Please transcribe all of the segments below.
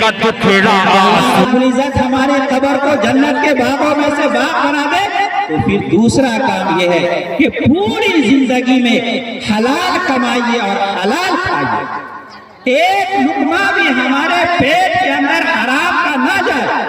کا دکھڑا رب العزت ہماری قبر کو جنت کے باغوں میں سے باغ بنا دے تو پھر دوسرا کام یہ ہے کہ پوری زندگی میں حلال کمائیے اور حلال کھائیے، ایک لقمہ بھی ہمارے پیٹ کے اندر حرام کا نہ جائے۔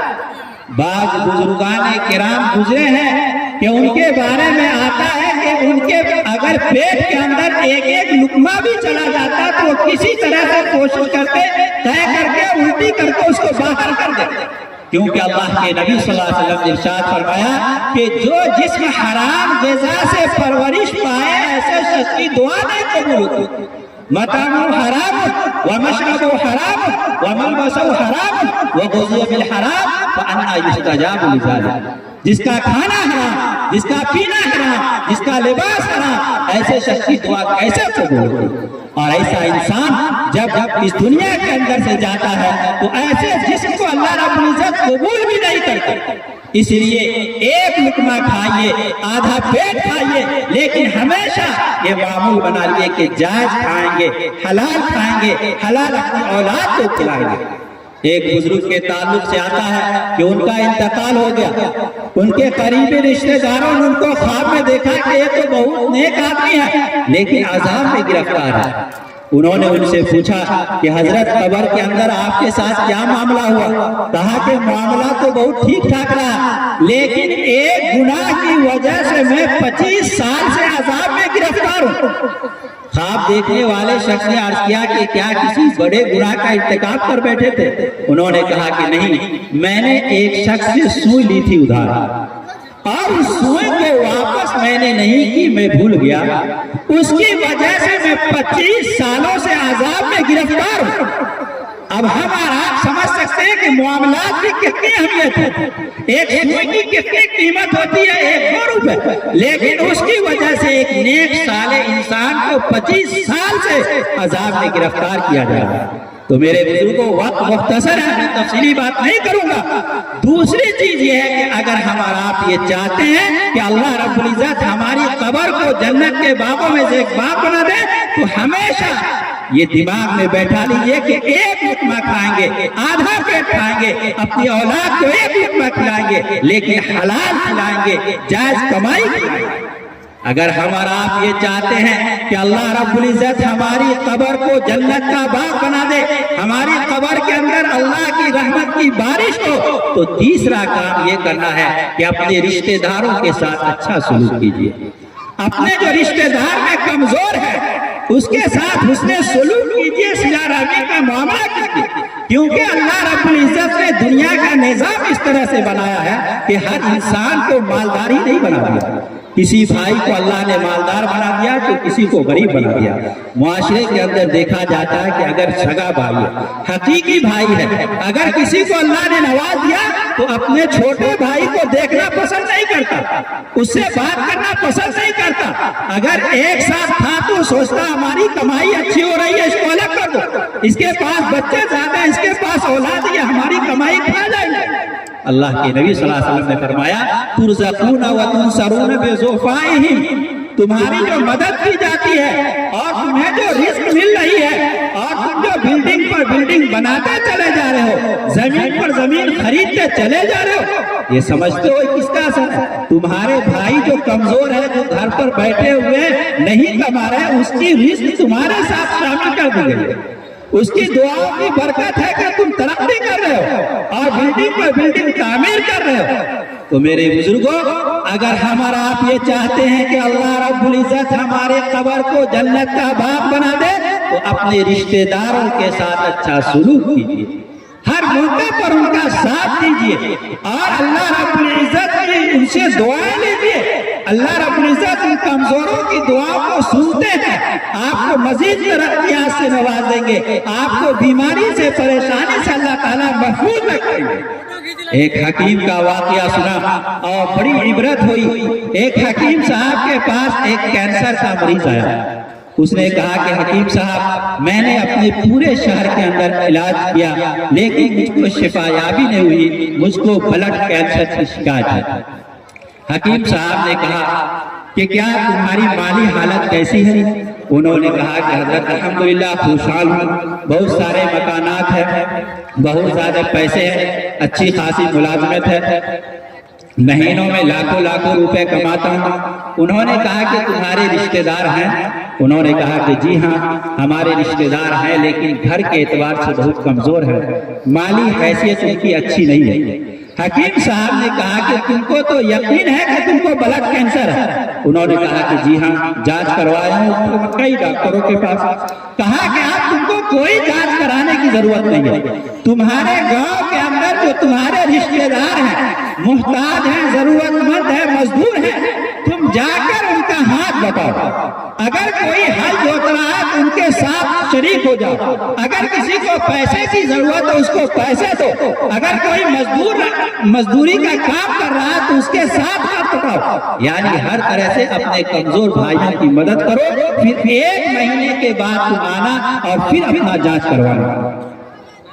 بعض بزرگان کرام گزرے ہیں کہ ان کے بارے میں آتا ہے کہ ان کے اگر پیٹ کے اندر ایک ایک لقمہ بھی چلا جاتا تو وہ کسی طرح سے کوشش کرتے طے کر کے الٹی کر کے اس کو باہر کر دیتے، کیونکہ اللہ کے نبی صلی اللہ علیہ وسلم نے ارشاد فرمایا کہ جو جسم حرام غذا سے پرورش پائے ایسے شخص کی دعا نہیں قبول ہوتی۔ مطعمہ حرام ومشربہ حرام وملبسہ حرام وغذی بالحرام فأنی یستجاب لذلک، جس کا کھانا حرام، جس کا پینا حرام، جس کا لباس حرام، ایسے شخص کی دعا کیسے قبول ہوتی؟ اور ایسا انسان جب اس دنیا کے اندر سے جاتا ہے تو ایسے جسم کو اللہ رب العزت قبول بھی نہیں کرتا۔ اس لیے ایک لقمہ کھائیے، آدھا پیٹ کھائیے، لیکن ہمیشہ یہ معمول بنا لیے کہ جائز کھائیں گے، حلال کھائیں گے، حلال اپنی اولاد کو کھلائیں گے۔ ایک بزرگ کے تعلق سے آتا ہے کہ ان کا انتقال ہو گیا، ان کے قریبی رشتہ داروں نے ان کو خواب میں دیکھا کہ یہ تو بہت نیک آدمی ہے لیکن عذاب میں گرفتار ہے۔ انہوں نے ان سے پوچھا کہ حضرت قبر کے اندر آپ کے ساتھ کیا معاملہ ہوا؟ کہا کہ معاملہ تو بہت ٹھیک ٹھاک رہا لیکن ایک گناہ کی وجہ سے میں 25 سال سے عذاب میں گرفتار ہوں۔ خواب دیکھنے والے شخص نے عرض کیا کہ کیا کسی بڑے گناہ کا ارتکاب کر بیٹھے تھے؟ انہوں نے کہا کہ نہیں، میں نے ایک شخص سے سوئی لی تھی ادھار، اور اس سوئی کو واپس میں نے نہیں کی، میں بھول گیا، اس کی وجہ سے میں 25 سالوں سے عذاب میں گرفتار ہوں۔ اب ہم اور آپ سمجھ سکتے ہیں کہ معاملات کی کتنی اہمیت ہے، ایک سوئی کی کتنی قیمت ہوتی ہے، 1 روپے، لیکن اس کی وجہ سے ایک نیک صالح انسان کو 25 سال سے عذاب میں گرفتار کیا جا رہا ہے۔ تو میرے بزرگوں وقت مختصر ہے، میں تفصیلی بات نہیں کروں گا۔ دوسری چیز یہ ہے کہ اگر ہم اور آپ یہ چاہتے ہیں کہ اللہ رب العزت ہماری قبر کو جنت کے باغوں میں سے ایک باغ بنا دے تو ہمیشہ یہ دماغ میں بیٹھا لیجئے کہ ایک لقمہ کھائیں گے، آدھا پیٹ کھائیں گے، اپنی اولاد کو ایک لقمہ کھلائیں گے لیکن حلال کھلائیں گے، جائز کمائی کھلائیں گے۔ اگر ہم اور آپ یہ چاہتے ہیں کہ اللہ رب العزت ہماری قبر کو جنت کا باغ بنا دے، ہماری قبر کے اندر اللہ کی رحمت کی بارش ہو، تو تیسرا کام یہ کرنا ہے کہ اپنے رشتہ داروں کے ساتھ اچھا سلوک کیجیے۔ اپنے جو رشتہ دار میں کمزور ہے اس کے ساتھ حسن سلوک کیجیے، صلہ رحمی کا معاملہ کیجیے، کیونکہ اللہ رب العزت نے دنیا کا نظام اس طرح سے بنایا ہے کہ ہر انسان کو مالداری نہیں بنا دیا۔ کسی بھائی کو اللہ نے مالدار بنا دیا تو کسی کو غریب بنا دیا۔ معاشرے کے اندر دیکھا جاتا ہے کہ اگر سگا بھائی ہے، حقیقی بھائی ہے، اگر کسی کو اللہ نے نواز دیا تو اپنے چھوٹے بھائی کو دیکھنا پسند نہیں کرتا، اس سے بات کرنا پسند نہیں کرتا۔ اگر ایک ساتھ تھا تو سوچتا ہماری کمائی اچھی ہو رہی ہے، اس کو الگ کر دو، اس کے پاس بچے زیادہ ہیں، اس کے پاس اولاد ہے، ہماری کمائی کھا جائے گی۔ اللہ کے نبی صلی اللہ علیہ وسلم نے فرمایا ترزقون وتنصرون بضعفائہم، تمہاری جو مدد کی جاتی ہے اور تمہیں جو رزق مل رہی ہے اور تم جو بلڈنگ پر بلڈنگ بناتے چلے جا رہے ہو، زمین پر زمین خریدتے چلے جا رہے ہو، یہ سمجھتے ہو کس کا اثر ہے؟ تمہارے بھائی جو کمزور ہے، جو گھر پر بیٹھے ہوئے نہیں کما رہے، اس کی رزق تمہارے ساتھ شامل کر دی گئی ہے، اس کی دعاؤں کی برکت ہے کہ تم ترقی کر رہے ہو اور بلڈنگ پر بلڈنگ تعمیر کر رہے ہو۔ تو میرے بزرگوں، اگر ہم اور آپ یہ چاہتے ہیں کہ اللہ رب العزت ہمارے قبر کو جنت کا باغ بنا دے تو اپنے رشتہ داروں کے ساتھ اچھا سلوک کیجیے، ہر موقع پر ان کا ساتھ دیجیے اور اللہ رب العزت کی ان سے دعائیں لیجیے۔ اللہ رب العزت ان کمزوروں کی دعاؤں کو سنتے ہیں، آپ کو مزید ترقیات سے نوازیں گے، آپ کو بیماری سے، پریشانی سے اللہ تعالیٰ محفوظ رکھیں گے۔ ایک حکیم کا واقعہ سنا اور بڑی عبرت ہوئی۔ ایک حکیم صاحب کے پاس ایک کینسر کا مریض آیا، اس نے کہا کہ حکیم صاحب میں نے اپنے پورے شہر کے اندر علاج کیا لیکن مجھ کو شفا یابی نہیں ہوئی، مجھ کو بلڈ کینسر کی شکایت ہے۔ حکیم صاحب نے کہا کہ کیا تمہاری مالی حالت کیسی ہے؟ انہوں نے کہا کہ حضرت الحمدللہ خوشحال ہوں، بہت سارے مکانات ہیں، بہت زیادہ پیسے ہیں، اچھی خاصی ملازمت ہے، مہینوں میں لاکھوں روپے کماتا ہوں۔ انہوں نے کہا کہ تمہارے رشتہ دار ہیں؟ انہوں نے کہا کہ جی ہاں ہمارے رشتہ دار ہیں، لیکن گھر کے اعتبار سے بہت کمزور ہے، مالی حیثیت ان کی اچھی نہیں ہے۔ حکیم صاحب نے کہا کہ تم کو تو یقین ہے کہ تم کو بلڈ کینسر ہے؟ انہوں نے کہا کہ جی ہاں جانچ کروایا ہوں کئی ڈاکٹروں کے پاس۔ کہا کہ آپ تم کو کوئی جانچ کرانے کی ضرورت نہیں ہے، تمہارے گاؤں کے اندر جو تمہارے رشتہ دار ہیں، محتاج ہیں، ضرورت مند ہیں، مزدور ہیں، تم جا کر ان کا ہاتھ بٹاؤ، اگر کوئی حل جوت رہا ہے تو ان کے ساتھ شریک ہو جاؤ، اگر کسی کو پیسے کی ضرورت ہے اس کو پیسے دو، اگر کوئی مزدوری کا کام کر رہا ہے تو اس کے ساتھ ہاتھ بٹاؤ، یعنی ہر طرح سے اپنے کمزور بھائیوں کی مدد کرو، پھر 1 مہینے کے بعد تم آنا اور پھر اپنا جانچ کروانا۔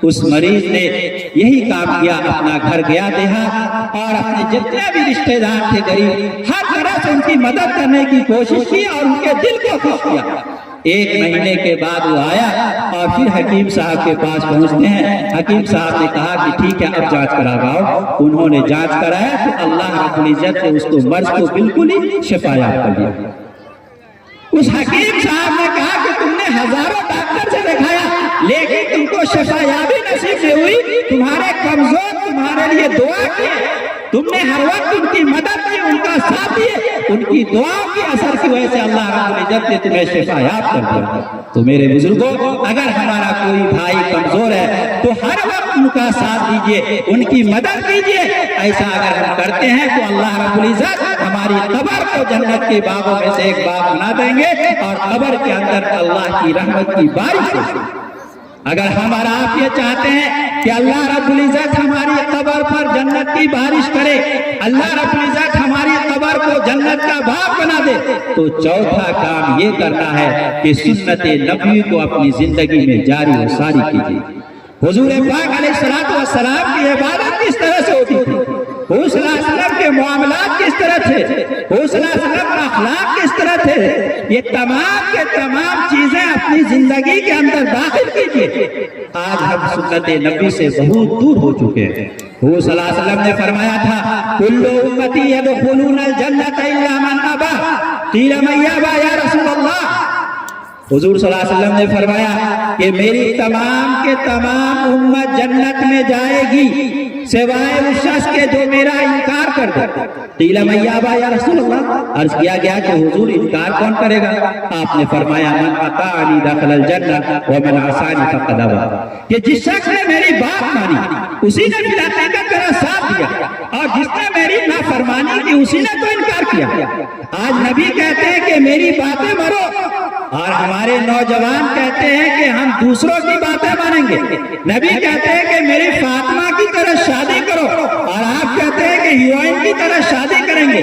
اس مریض نے یہی کام کیا، اپنا گھر گیا دیہات اور اپنے جتنے بھی رشتہ دار تھے غریب، ہر طرح سے ان کی مدد کرنے کی کوشش کی اور ان کے دل کو خوش کیا۔ 1 مہینے کے بعد وہ آیا اور پھر حکیم صاحب کے پاس پہنچتے ہیں۔ حکیم صاحب نے کہا کہ ٹھیک ہے اب جانچ کرواؤ۔ انہوں نے جانچ کرایا تو اللہ رب العزت نے اس کو مرض کو بالکل ہی شفا یاب کر دیا۔ اس حکیم صاحب نے کہا کہ تم نے ہزاروں ڈاکٹر سے دکھایا لیکن تم کو شفا یابی نصیب نہیں ہوئی، تمہارے کمزور تمہارے لیے دعا کی، تم نے ہر وقت ان کی مدد کی، ان کا ساتھ دیے، ان کی دعاؤں کی اثر کی وجہ سے اللہ رب العزت نے تمہیں شفا یاب کر دیا۔ تو میرے بزرگوں، اگر ہمارا کوئی بھائی کمزور ہے تو ہر وقت ان کا ساتھ دیجئے، ان کی مدد کیجئے۔ ایسا اگر ہم کرتے ہیں تو اللہ رب العزت ہماری قبر کو جنت کے باغوں میں سے ایک باغ بنا دیں گے اور قبر کے اندر اللہ کی رحمت کی بارش ہوگی۔ اگر ہم اور آپ یہ چاہتے ہیں کہ اللہ رب العزت ہماری قبر پر جنت کی بارش کرے، اللہ رب العزت ہماری قبر کو جنت کا باغ بنا دے، تو چوتھا کام یہ کرنا ہے کہ سنت نبوی کو اپنی زندگی میں جاری و ساری کیجیے۔ حضور پاک علیہ السلام کی عبادت کس طرح سے ہوتی تھی، حضور صلی اللہ علیہ وسلم کے معاملات کس طرح تھے، حضور صلی اللہ علیہ وسلم کا اخلاق کس طرح تھے، یہ تمام کے تمام چیزیں اپنی زندگی کے اندر داخل کیجیے۔ آج ہم سنت نبی سے بہت دور ہو چکے ہیں۔ حضور صلی اللہ علیہ وسلم نے فرمایا تھا کل امتی یدخلون الجنۃ الا من ابى، قیل من یابى یا رسول اللہ۔ حضور صلی اللہ علیہ وسلم نے فرمایا کہ میری تمام کے تمام امت جنت میں جائے گی سوائے اس شخص کے جو میرا انکار کر دے۔ قیل من یابى یا رسول اللہ، عرض کیا گیا کہ حضور انکار کون کرے گا؟ آپ نے فرمایا من اطاعنی دخل الجنہ ومن عصانی فقد ابى، کہ جس شخص نے میری بات مانی اسی نے بلا طاقت میرا ساتھ دیا، اور جس نے میری نافرمانی کی اسی نے تو انکار کیا۔ آج نبی کہتے ہیں کہ میری باتیں مرو، اور ہمارے نوجوان کہتے ہیں کہ ہم دوسروں کی باتیں مانیں گے۔ نبی کہتے ہیں کہ میری فاطمہ کی طرح شادی کرو، اور آپ کہتے ہیں کہ ہیروئن کی طرح شادی کریں گے۔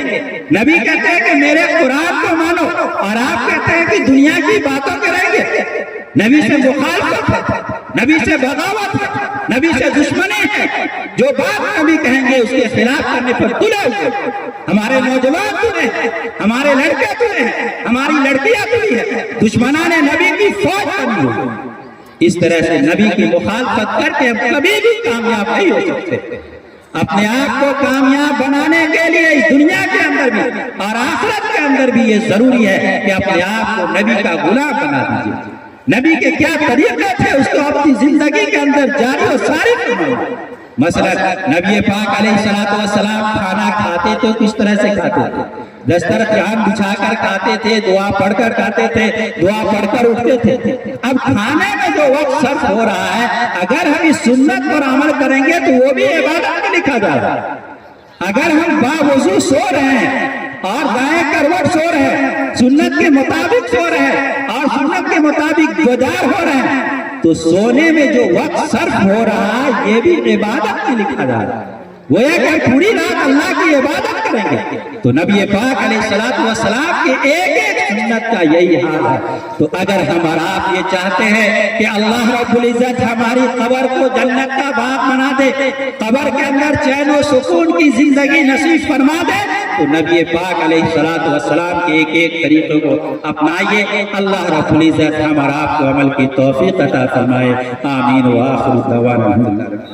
نبی کہتے ہیں کہ میرے قرآن کو مانو، اور آپ کہتے ہیں کہ دنیا کی باتوں کریں گے۔ نبی سے مخالفت ہے، نبی سے بغاوت ہے، نبی سے دشمنی ہے، جو بات نبی کہیں گے اس کے خلاف کرنے پر تلے ہوئے۔ ہمارے نوجوان تلے ہیں، ہمارے لڑکے تلے ہیں، ہماری لڑکیاں تلی ہیں، دشمنان نبی کی فوج بنی ہوئی۔ اس طرح سے نبی کی مخالفت کر کے ہم کبھی بھی کامیاب نہیں ہو سکتے۔ اپنے آپ کو کامیاب بنانے کے لیے اس دنیا کے اندر بھی اور آخرت کے اندر بھی یہ ضروری ہے کہ اپنے آپ کو نبی کا غلام بنا دیجیے۔ نبی کے کیا طریقے تھے اس کو اپنی زندگی کے اندر جاری و ساری کرنا۔ مثلا نبی پاک علیہ السلام کھانا کھاتے تو کس طرح سے کھاتے تھے؟ دسترخوان بچھا کر کھاتے تھے، دعا پڑھ کر کھاتے تھے، دعا پڑھ کر اٹھتے تھے۔ اب کھانے میں جو وقت صرف ہو رہا ہے، اگر ہم اس سنت پر عمل کریں گے تو وہ بھی عبادت میں لکھا جائے گا۔ اگر ہم باوضو سو رہے ہیں اور دائیں کروٹ سو رہے ہیں، سنت کے مطابق سو رہے ہیں اور سنت کے مطابق گزار ہو رہے ہیں، تو سونے میں جو وقت صرف ہو رہا ہے یہ بھی عبادت میں لکھا جا رہا ہے۔ وہ ہے کہ ہم پوری رات اللہ کی عبادت کریں گے۔ تو نبی پاک علیہ السلام کے ایک ایک سنت کا یہی حال ہے۔ تو اگر ہم اور آپ یہ چاہتے ہیں کہ اللہ رب العزت ہماری قبر کو جنت کا باغ بنا دے، قبر کے اندر چین و سکون کی زندگی نصیب فرما دے، تو نبی پاک علیہ السلام کے ایک ایک طریقوں کو اپنائیے. اللہ رب العزت ہم اور آپ کو عمل کی توفیق عطا فرمائے. آمین. وآخر دعوانا الحمدللہ.